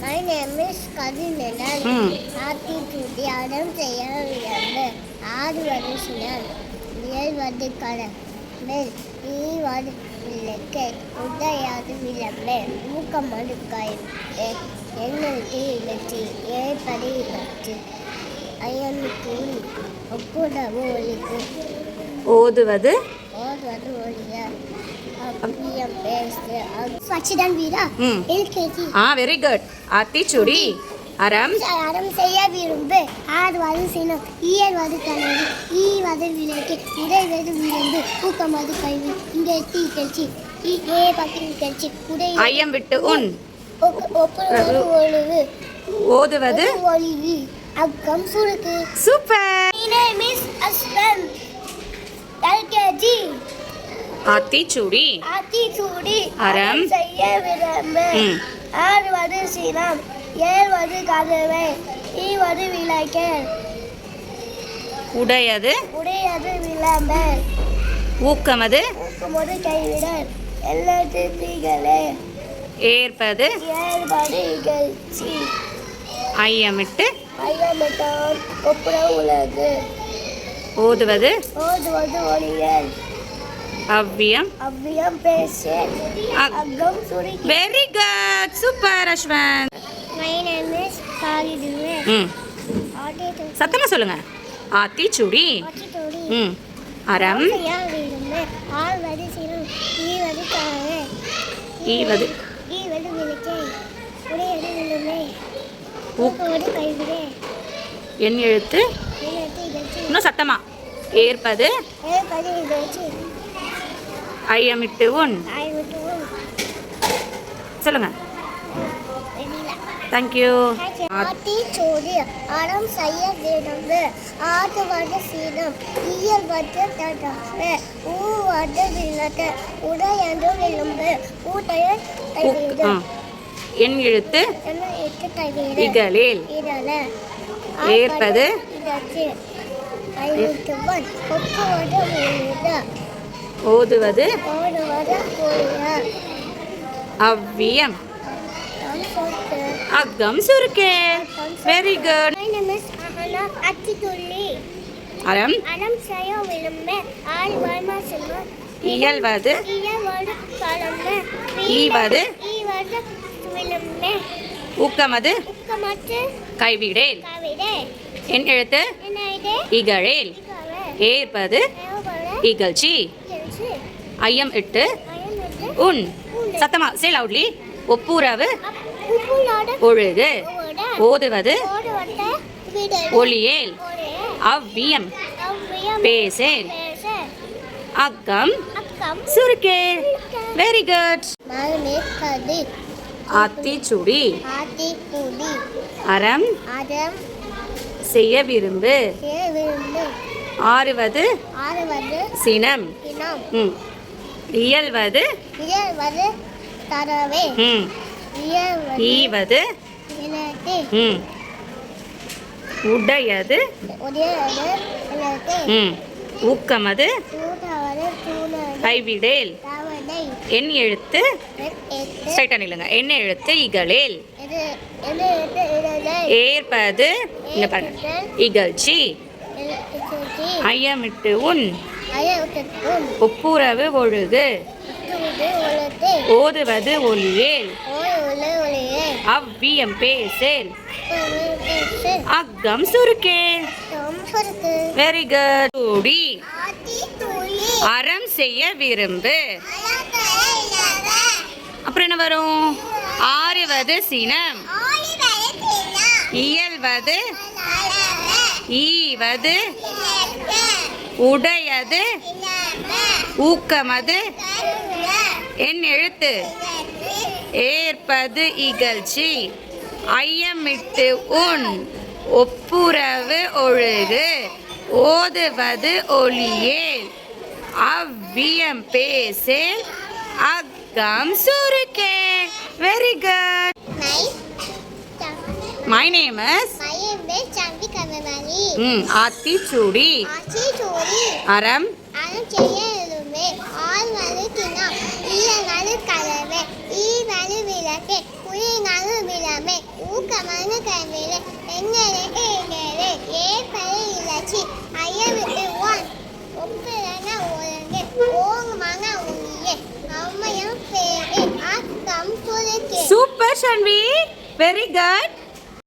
My name is Kadinalan. ஆத்தி சூடி அறம் செய்ய விளம்பு ஆறு வருஷம் வியல்வது கடல் நீ வது விளக்கை உடையாது விளம்பு ஊக்கமது கை எங்களுக்கு இலச்சி ஏற்படி இலச்சி ஐயனுக்கு ஒப்புடவு ஒழிக்கு ஓதுவது ஓதுவது ஒழிய Swachidan Veera, LKG. Very good. Aathichoodi அறம் அறம் செய்ய விரும்பு ஆறுவது சினம் ஈயல்வது கனவு ஈவது விளக்கு உடைவது விரும்பு ஊக்கமது கல்வி இங்கே தீ கட்சி ஏ பக்கம் கட்சி உடை ஐயம் விட்டு உன் ஒப்புவது ஒழுவு ஓதுவது ஒளிவி அக்கம் சுருக்கு. Super. My name is Aslan. LKG. Aathichoodi அறம் செய்ய விரும்பு ஆறுவது சினம் ஏழ்வது கதவை ஈவது விளக்கு உடையது விளம்பு ஊக்கமது கைவிடல் எல்லாத்து தீகளே ஏற்பது இகழ்ச்சி ஐயமிட்டு ஒப்புற உலகு ஓதுவது ஒளியல் அவ்வியம் பேசு அகம் சுருக்கி. Very good super Ashwanth. My name is Kaliduwe. சத்தமா சொல்லுங்க. ஆத்திச்சூடி அறம் ஆறுவது சினம் ஈவது கனவு ஈவது விளக்கை உடையது விழுமை ஊக்கவது கைவிடே என் எழுத்து இன்னும் சத்தமா ஏற்பது இகழ்ச்சி ஐயமிட்டு உன் சொல்லுங்க. தேங்க்யூ. ஆத்திச்சூடி அறம் செய்ய விரும்பு ஆறுவது சினம் ஈயல்வது கதவு ஊவது விளக்கு உடையது விளம்பு ஊடைய கைவிடு என் எழுத்து கைவிடு இகழில் ஏற்பது ஒப்புவது ஓதுவது அவ்வியம் அகம் சுருக்கே. Very good. My name is Ahana Attitulli. அறம் செய்ய விரும்பு ஆள் வர்மசிம்ம இயல்வது கலம்பு ஈவது விரும்பு ஊக்கமது ஊக்கமற்று கைவிடேல் கவிடே என் எழுத்து இகழேல் ஏற்பது இகழ்ச்சி ஐயம் இட்டு உன் சத்தமா சே லவுட்லி ஒப்புரவு ஒழுகு ஓதுவது ஒளியேல் அவ்வியம் பேசேல் அக்கம் சுருக்கே. Very good. ஆத்திச்சூடி அறம் செய்ய விரும்பு ஆறுவது சினம் இயல்வது தரவே ஈவது உடையது ஊக்கமது கைவிடேல் என் எழுத்து ஸ்ட்ரைட்டா நில்லுங்க. என்ன எழுத்து இகழேல் ஏற்பது இங்க பாருங்க இகழ்ச்சி ஐயமிட்டு உன் ஒப்புரவு ஒழுகு ஓதுவது ஒளியேல் அவ்வியம் பேசேல் அக்கம் சுருக்கே. Very good. சூடி அறம் செய்ய விரும்பு அப்புறம் என்ன வரும் ஆறுவது சினம் இயல்வது ஈவது உடையது ஊக்கமது என் எழுத்து ஏற்பது இகழ்ச்சி ஐயமிட்டு உன் ஒப்புரவு ஒழுகு ஓதுவது ஒளியேல் அவ்வியம் பேசேல் அக்கம் சுருக்கே. Very good. My name is ஆத்திச்சூடி அறம் செய்ய விரும்பு ஆறுவது சினம் ஈயவது கதவு ஈவது விளக்கு உயிர்வது விளம்பு ஊக்கமாக கைவிடு எங்களுக்கு எங்களே ஏ பறை இலச்சி ஐயவிட்டு ஒன் ஒப்பிரங்க ஒருங்கு ஓங்கமாக உங்கியே அம்மையும் பேரு ஆக்கம் சுருக்கே. Super Shanvi, very good.